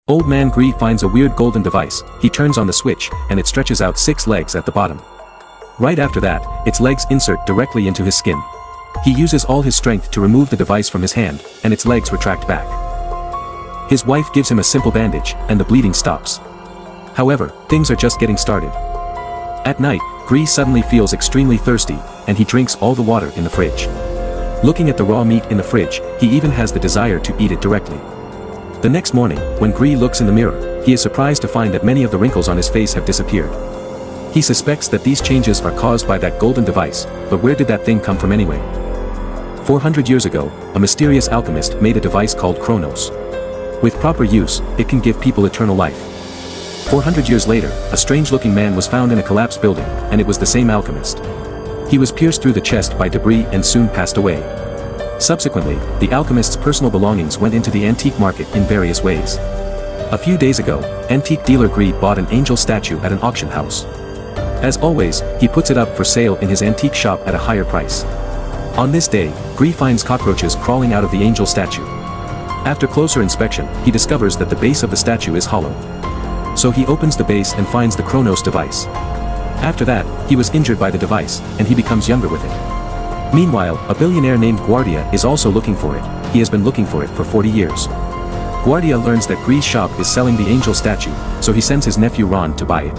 Old man Gris finds a weird golden device. He turns on the switch, and it stretches out 6 legs at the bottom. Right after that, its legs insert directly into his skin. He uses all his strength to remove the device from his hand, and its legs retract back. His wife gives him a simple bandage, and the bleeding stops. However, things are just getting started. At night, Gris suddenly feels extremely thirsty, and he drinks all the water in the fridge. Looking at the raw meat in the fridge, he even has the desire to eat it directly. The next morning, when Gris looks in the mirror, he is surprised to find that many of the wrinkles on his face have disappeared. He suspects that these changes are caused by that golden device, but where did that thing come from anyway? 400 years ago, a mysterious alchemist made a device called Cronos. With proper use, it can give people eternal life. 400 years later, a strange-looking man was found in a collapsed building, and it was the same alchemist. He was pierced through the chest by debris and soon passed away. Subsequently, the alchemist's personal belongings went into the antique market in various ways. A few days ago, antique dealer Gris bought an angel statue at an auction house. As always, he puts it up for sale in his antique shop at a higher price. On this day, Gris finds cockroaches crawling out of the angel statue. After closer inspection, he discovers that the base of the statue is hollow. So he opens the base and finds the Cronos device. After that, he was injured by the device, and he becomes younger with it. Meanwhile, a billionaire named Guardia is also looking for it. He has been looking for it for 40 years. Guardia learns that Gris' shop is selling the angel statue, so he sends his nephew Ron to buy it.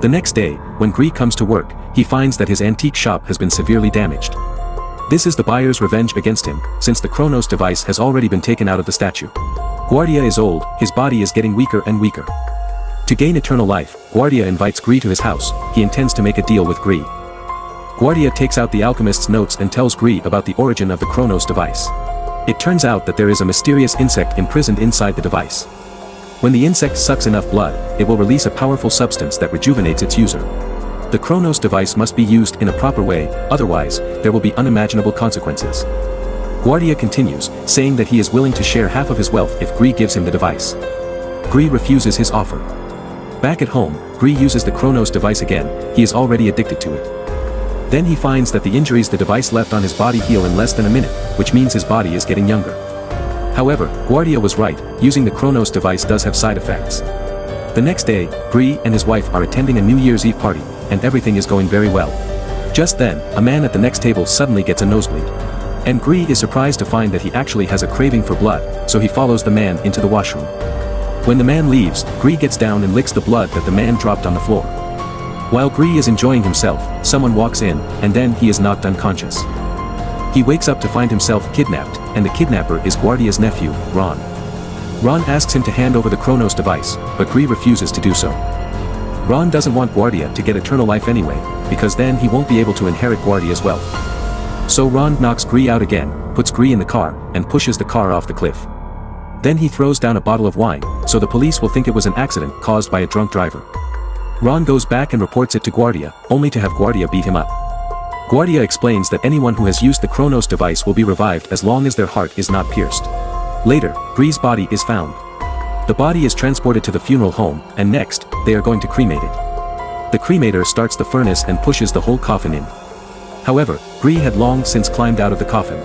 The next day, when Gris comes to work, he finds that his antique shop has been severely damaged. This is the buyer's revenge against him, since the Cronos device has already been taken out of the statue. Guardia is old, his body is getting weaker and weaker. To gain eternal life, Guardia invites Gris to his house. He intends to make a deal with Gris. Guardia takes out the alchemist's notes and tells Gris about the origin of the Cronos device. It turns out that there is a mysterious insect imprisoned inside the device. When the insect sucks enough blood, it will release a powerful substance that rejuvenates its user. The Cronos device must be used in a proper way, otherwise, there will be unimaginable consequences. Guardia continues, saying that he is willing to share half of his wealth if Gris gives him the device. Gris refuses his offer. Back at home, Gris uses the Cronos device again. He is already addicted to it. Then he finds that the injuries the device left on his body heal in less than a minute, which means his body is getting younger. However, Guardia was right, using the Cronos device does have side effects. The next day, Gris and his wife are attending a New Year's Eve party, and everything is going very well. Just then, a man at the next table suddenly gets a nosebleed. And Gris is surprised to find that he actually has a craving for blood, so he follows the man into the washroom. When the man leaves, Gris gets down and licks the blood that the man dropped on the floor. While Gris is enjoying himself, someone walks in, and then he is knocked unconscious. He wakes up to find himself kidnapped, and the kidnapper is Guardia's nephew, Ron. Ron asks him to hand over the Cronos device, but Gris refuses to do so. Ron doesn't want Guardia to get eternal life anyway, because then he won't be able to inherit Guardia's wealth. So Ron knocks Gris out again, puts Gris in the car, and pushes the car off the cliff. Then he throws down a bottle of wine, so the police will think it was an accident caused by a drunk driver. Ron goes back and reports it to Guardia, only to have Guardia beat him up. Guardia explains that anyone who has used the Cronos device will be revived as long as their heart is not pierced. Later, Gris' body is found. The body is transported to the funeral home, and next, they are going to cremate it. The cremator starts the furnace and pushes the whole coffin in. However, Gris had long since climbed out of the coffin.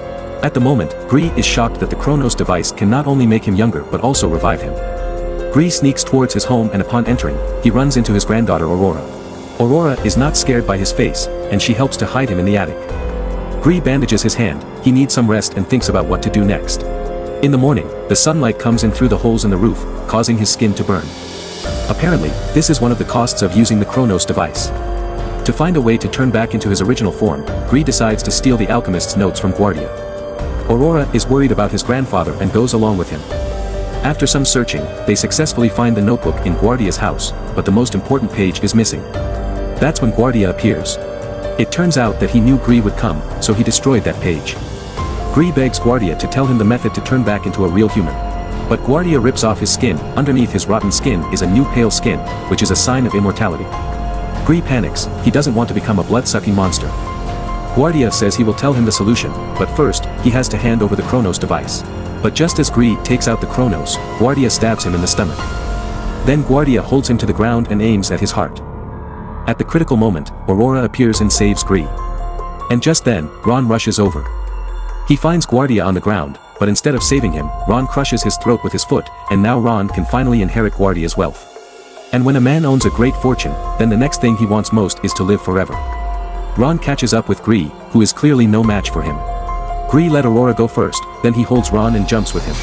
At the moment, Gris is shocked that the Cronos device can not only make him younger but also revive him. Gris sneaks towards his home, and upon entering, he runs into his granddaughter Aurora. Aurora is not scared by his face, and she helps to hide him in the attic. Gris bandages his hand. He needs some rest and thinks about what to do next. In the morning, the sunlight comes in through the holes in the roof, causing his skin to burn. Apparently, this is one of the costs of using the Cronos device. To find a way to turn back into his original form, Gris decides to steal the alchemist's notes from Guardia. Aurora is worried about his grandfather and goes along with him. After some searching, they successfully find the notebook in Guardia's house, but the most important page is missing. That's when Guardia appears. It turns out that he knew Gris would come, so he destroyed that page. Gris begs Guardia to tell him the method to turn back into a real human. But Guardia rips off his skin. Underneath his rotten skin is a new pale skin, which is a sign of immortality. Gris panics. He doesn't want to become a blood-sucking monster. Guardia says he will tell him the solution, but first, he has to hand over the Cronos device. But just as Gris takes out the Cronos, Guardia stabs him in the stomach. Then Guardia holds him to the ground and aims at his heart. At the critical moment, Aurora appears and saves Gris. And just then, Ron rushes over. He finds Guardia on the ground, but instead of saving him, Ron crushes his throat with his foot, and now Ron can finally inherit Guardia's wealth. And when a man owns a great fortune, then the next thing he wants most is to live forever. Ron catches up with Gris, who is clearly no match for him. Gris let Aurora go first, then he holds Ron and jumps with him.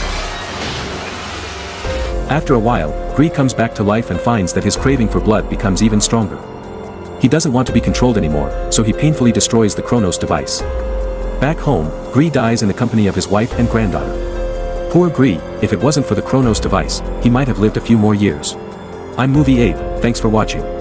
After a while, Gris comes back to life and finds that his craving for blood becomes even stronger. He doesn't want to be controlled anymore, so he painfully destroys the Cronos Device. Back home, Gris dies in the company of his wife and granddaughter. Poor Gris, if it wasn't for the Cronos Device, he might have lived a few more years. I'm Movie Abe, thanks for watching.